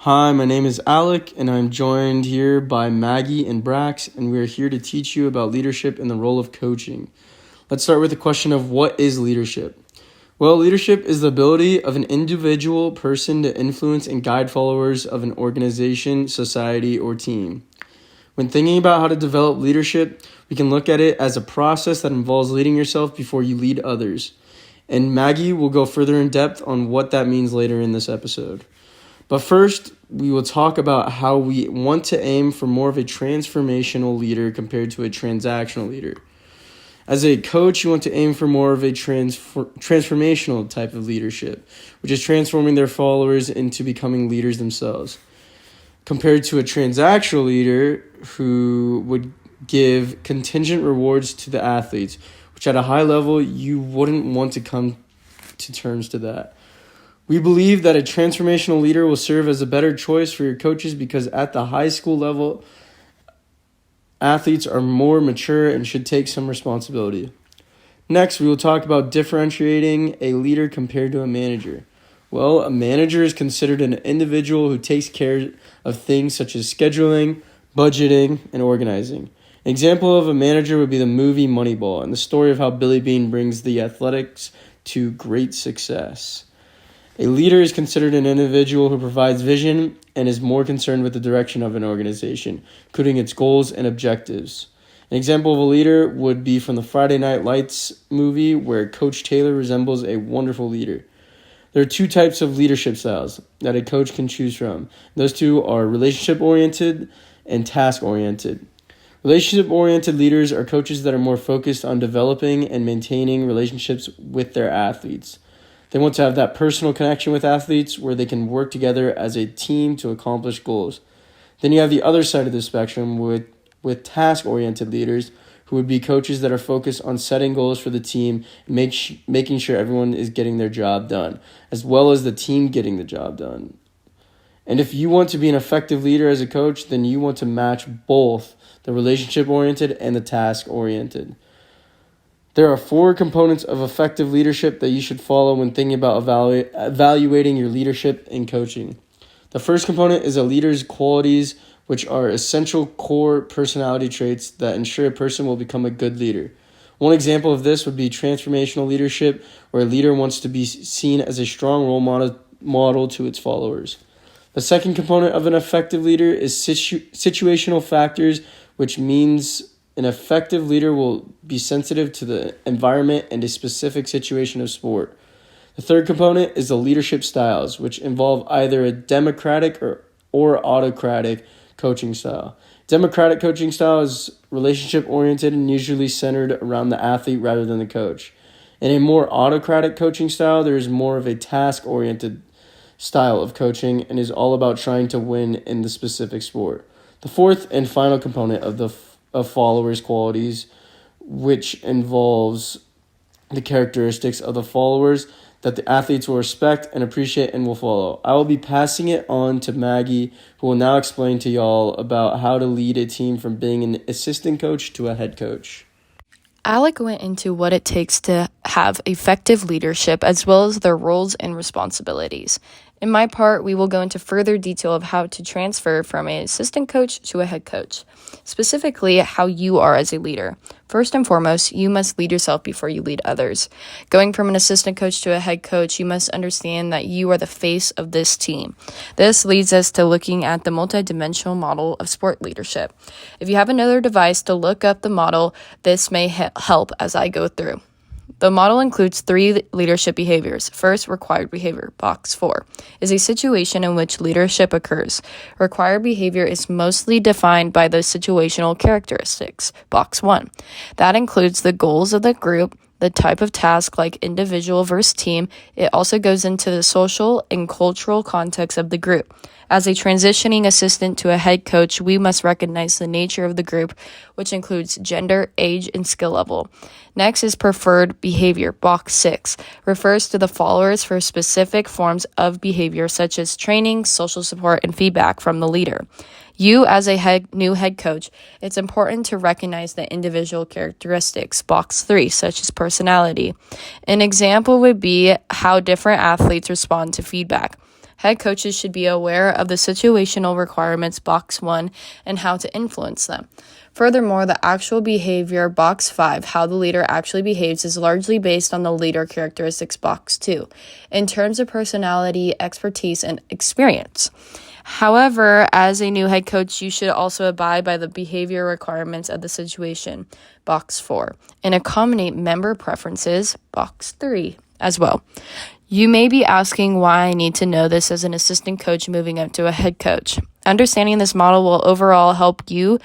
Hi, my name is Alec, and I'm joined here by Maggie and Brax, and we are here to teach you about leadership and the role of coaching. Let's start with the question of what is leadership? Well, leadership is the ability of an individual person to influence and guide followers of an organization, society, or team. When thinking about how to develop leadership, we can look at it as a process that involves leading yourself before you lead others. And Maggie will go further in depth on what that means later in this episode. But first, we will talk about how we want to aim for more of a transformational leader compared to a transactional leader. As a coach, you want to aim for more of a transformational type of leadership, which is transforming their followers into becoming leaders themselves, compared to a transactional leader who would give contingent rewards to the athletes, which at a high level, you wouldn't want to come to terms to that. We believe that a transformational leader will serve as a better choice for your coaches because at the high school level, athletes are more mature and should take some responsibility. Next, we will talk about differentiating a leader compared to a manager. Well, a manager is considered an individual who takes care of things such as scheduling, budgeting, and organizing. An example of a manager would be the movie Moneyball and the story of how Billy Beane brings the Athletics to great success. A leader is considered an individual who provides vision and is more concerned with the direction of an organization, including its goals and objectives. An example of a leader would be from the Friday Night Lights movie, where Coach Taylor resembles a wonderful leader. There are two types of leadership styles that a coach can choose from. Those two are relationship-oriented and task-oriented. Relationship-oriented leaders are coaches that are more focused on developing and maintaining relationships with their athletes. They want to have that personal connection with athletes where they can work together as a team to accomplish goals. Then you have the other side of the spectrum with task-oriented leaders who would be coaches that are focused on setting goals for the team and making sure everyone is getting their job done, as well as the team getting the job done. And if you want to be an effective leader as a coach, then you want to match both the relationship-oriented and the task-oriented. There are 4 components of effective leadership that you should follow when thinking about evaluating your leadership and coaching. The first component is a leader's qualities, which are essential core personality traits that ensure a person will become a good leader. One example of this would be transformational leadership, where a leader wants to be seen as a strong role model to its followers. The second component of an effective leader is situational factors, which means an effective leader will be sensitive to the environment and a specific situation of sport. The third component is the leadership styles, which involve either a democratic or autocratic coaching style. Democratic coaching style is relationship-oriented and usually centered around the athlete rather than the coach. In a more autocratic coaching style, there is more of a task-oriented style of coaching and is all about trying to win in the specific sport. The fourth and final component of followers' qualities, which involves the characteristics of the followers that the athletes will respect and appreciate and will follow. I will be passing it on to Maggie, who will now explain to y'all about how to lead a team from being an assistant coach to a head coach. Alec went into what it takes to have effective leadership as well as their roles and responsibilities. In my part, we will go into further detail of how to transfer from an assistant coach to a head coach, specifically how you are as a leader. First and foremost, you must lead yourself before you lead others. Going from an assistant coach to a head coach, you must understand that you are the face of this team. This leads us to looking at the multidimensional model of sport leadership. If you have another device to look up the model, this may help as I go through. The model includes 3 leadership behaviors. First, required behavior, box 4, is a situation in which leadership occurs. Required behavior is mostly defined by the situational characteristics, box 1. That includes the goals of the group, the type of task like individual versus team. It also goes into the social and cultural context of the group. As a transitioning assistant to a head coach, we must recognize the nature of the group, which includes gender, age, and skill level. Next is preferred behavior. Box 6 refers to the followers for specific forms of behavior such as training, social support, and feedback from the leader. You, as a new head coach, it's important to recognize the individual characteristics, box 3, such as personality. An example would be how different athletes respond to feedback. Head coaches should be aware of the situational requirements, box 1, and how to influence them. Furthermore, the actual behavior, box 5, how the leader actually behaves, is largely based on the leader characteristics, box 2, in terms of personality, expertise, and experience. However, as a new head coach, you should also abide by the behavior requirements of the situation, box 4, and accommodate member preferences, box 3, as well. You may be asking why I need to know this as an assistant coach moving up to a head coach. Understanding this model will overall help you,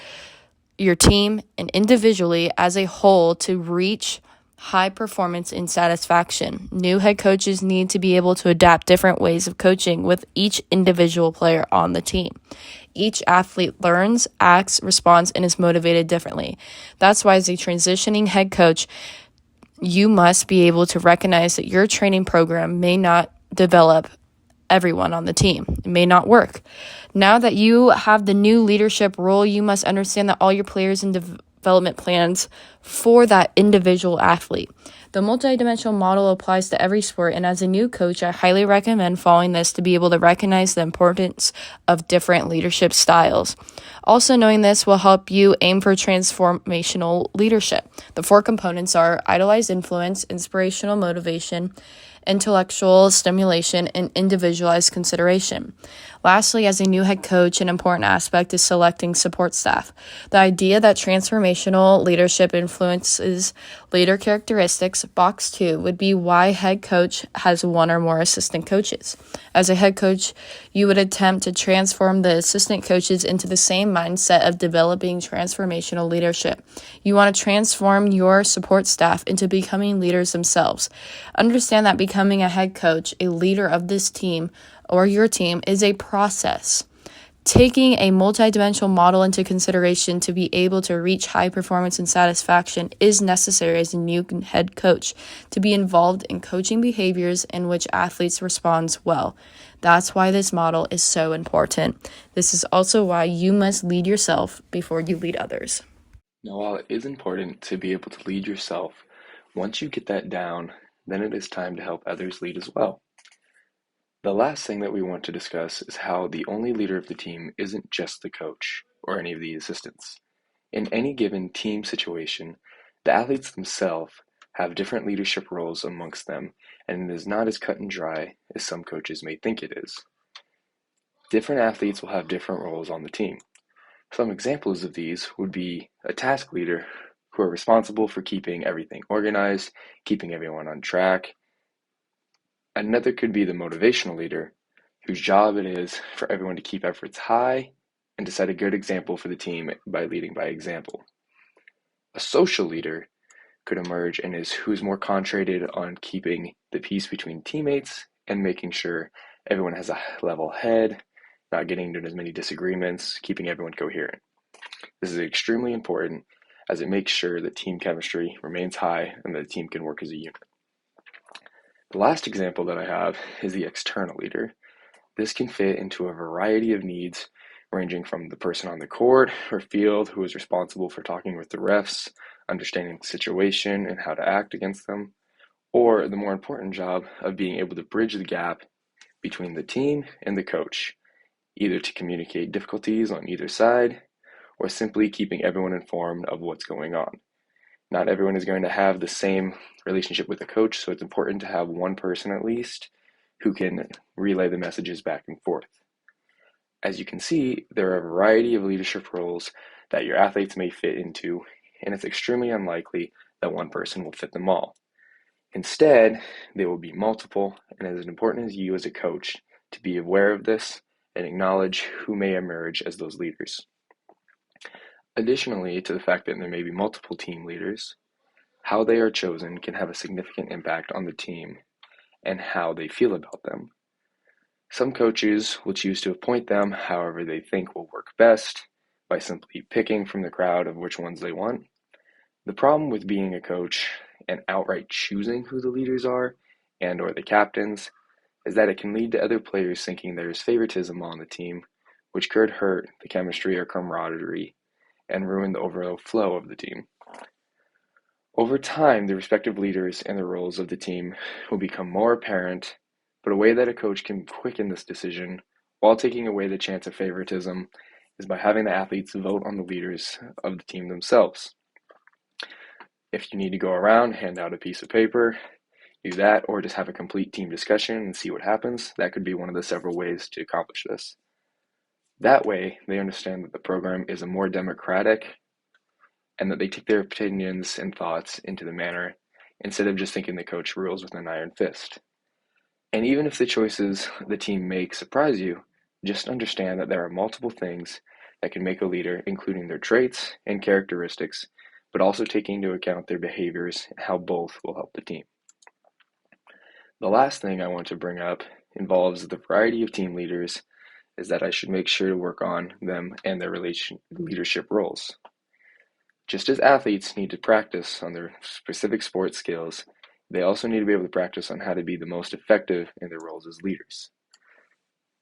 your team, and individually as a whole to reach high performance and satisfaction. New head coaches need to be able to adapt different ways of coaching with each individual player on the team. Each athlete learns, acts, responds, and is motivated differently. That's why, as a transitioning head coach, you must be able to recognize that your training program may not develop everyone on the team. It may not work. Now that you have the new leadership role, you must understand that all your players and development plans for that individual athlete. The multidimensional model applies to every sport, and as a new coach, I highly recommend following this to be able to recognize the importance of different leadership styles. Also, knowing this will help you aim for transformational leadership. The 4 components are idolized influence, inspirational motivation, intellectual stimulation, and individualized consideration. Lastly, as a new head coach, an important aspect is selecting support staff. The idea that transformational leadership influences leader characteristics, box 2, would be why head coach has 1 or more assistant coaches. As a head coach, you would attempt to transform the assistant coaches into the same mindset of developing transformational leadership. You want to transform your support staff into becoming leaders themselves. Understand that becoming a head coach, a leader of this team or your team, is a process. Taking a multidimensional model into consideration to be able to reach high performance and satisfaction is necessary as a new head coach to be involved in coaching behaviors in which athletes respond well. That's why this model is so important. This is also why you must lead yourself before you lead others. Now, while it is important to be able to lead yourself, once you get that down, then it is time to help others lead as well. The last thing that we want to discuss is how the only leader of the team isn't just the coach or any of the assistants. In any given team situation, the athletes themselves have different leadership roles amongst them, and it is not as cut and dry as some coaches may think it is. Different athletes will have different roles on the team. Some examples of these would be a task leader who are responsible for keeping everything organized, keeping everyone on track. Another could be the motivational leader, whose job it is for everyone to keep efforts high and to set a good example for the team by leading by example. A social leader could emerge and is who's more concentrated on keeping the peace between teammates and making sure everyone has a level head, not getting into as many disagreements, keeping everyone coherent. This is extremely important as it makes sure that team chemistry remains high and that the team can work as a unit. The last example that I have is the external leader. This can fit into a variety of needs, ranging from the person on the court or field who is responsible for talking with the refs, understanding the situation and how to act against them, or the more important job of being able to bridge the gap between the team and the coach, either to communicate difficulties on either side or simply keeping everyone informed of what's going on. Not everyone is going to have the same relationship with the coach, so it's important to have one person at least who can relay the messages back and forth. As you can see, there are a variety of leadership roles that your athletes may fit into, and it's extremely unlikely that one person will fit them all. Instead, they will be multiple, and it is important as you as a coach to be aware of this and acknowledge who may emerge as those leaders. Additionally to the fact that there may be multiple team leaders, how they are chosen can have a significant impact on the team and how they feel about them. Some coaches will choose to appoint them however they think will work best by simply picking from the crowd of which ones they want. The problem with being a coach and outright choosing who the leaders are and or the captains is that it can lead to other players thinking there is favoritism on the team, which could hurt the chemistry or camaraderie and ruin the overall flow of the team. Over time, the respective leaders and the roles of the team will become more apparent, But a way that a coach can quicken this decision while taking away the chance of favoritism is by having the athletes vote on the leaders of the team themselves. If you need to go around, hand out a piece of paper, do that, or just have a complete team discussion and see what happens. That could be one of the several ways to accomplish this. That way, they understand that the program is a more democratic and that they take their opinions and thoughts into the manner instead of just thinking the coach rules with an iron fist. And even if the choices the team makes surprise you, just understand that there are multiple things that can make a leader, including their traits and characteristics, but also taking into account their behaviors and how both will help the team. The last thing I want to bring up involves the variety of team leaders is that I should make sure to work on them and their leadership roles. Just as athletes need to practice on their specific sports skills, they also need to be able to practice on how to be the most effective in their roles as leaders.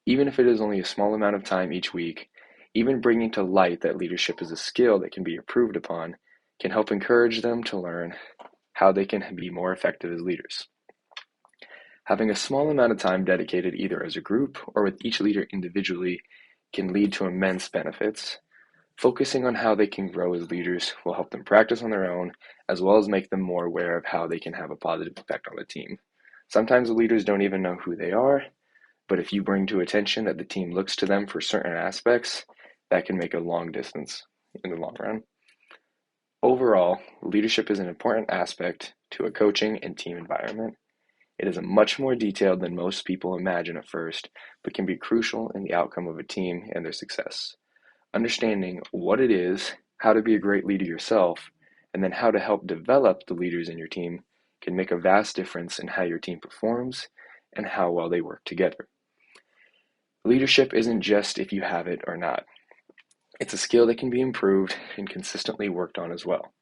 Even if it is only a small amount of time each week, even bringing to light that leadership is a skill that can be improved upon can help encourage them to learn how they can be more effective as leaders. Having a small amount of time dedicated either as a group or with each leader individually can lead to immense benefits. Focusing on how they can grow as leaders will help them practice on their own, as well as make them more aware of how they can have a positive effect on the team. Sometimes the leaders don't even know who they are, but if you bring to attention that the team looks to them for certain aspects, that can make a long distance in the long run. Overall, leadership is an important aspect to a coaching and team environment. It is much more detailed than most people imagine at first, but can be crucial in the outcome of a team and their success. Understanding what it is, how to be a great leader yourself, and then how to help develop the leaders in your team can make a vast difference in how your team performs and how well they work together. Leadership isn't just if you have it or not. It's a skill that can be improved and consistently worked on as well.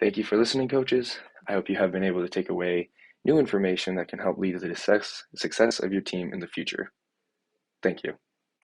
Thank you for listening, coaches. I hope you have been able to take away new information that can help lead to the success of your team in the future. Thank you.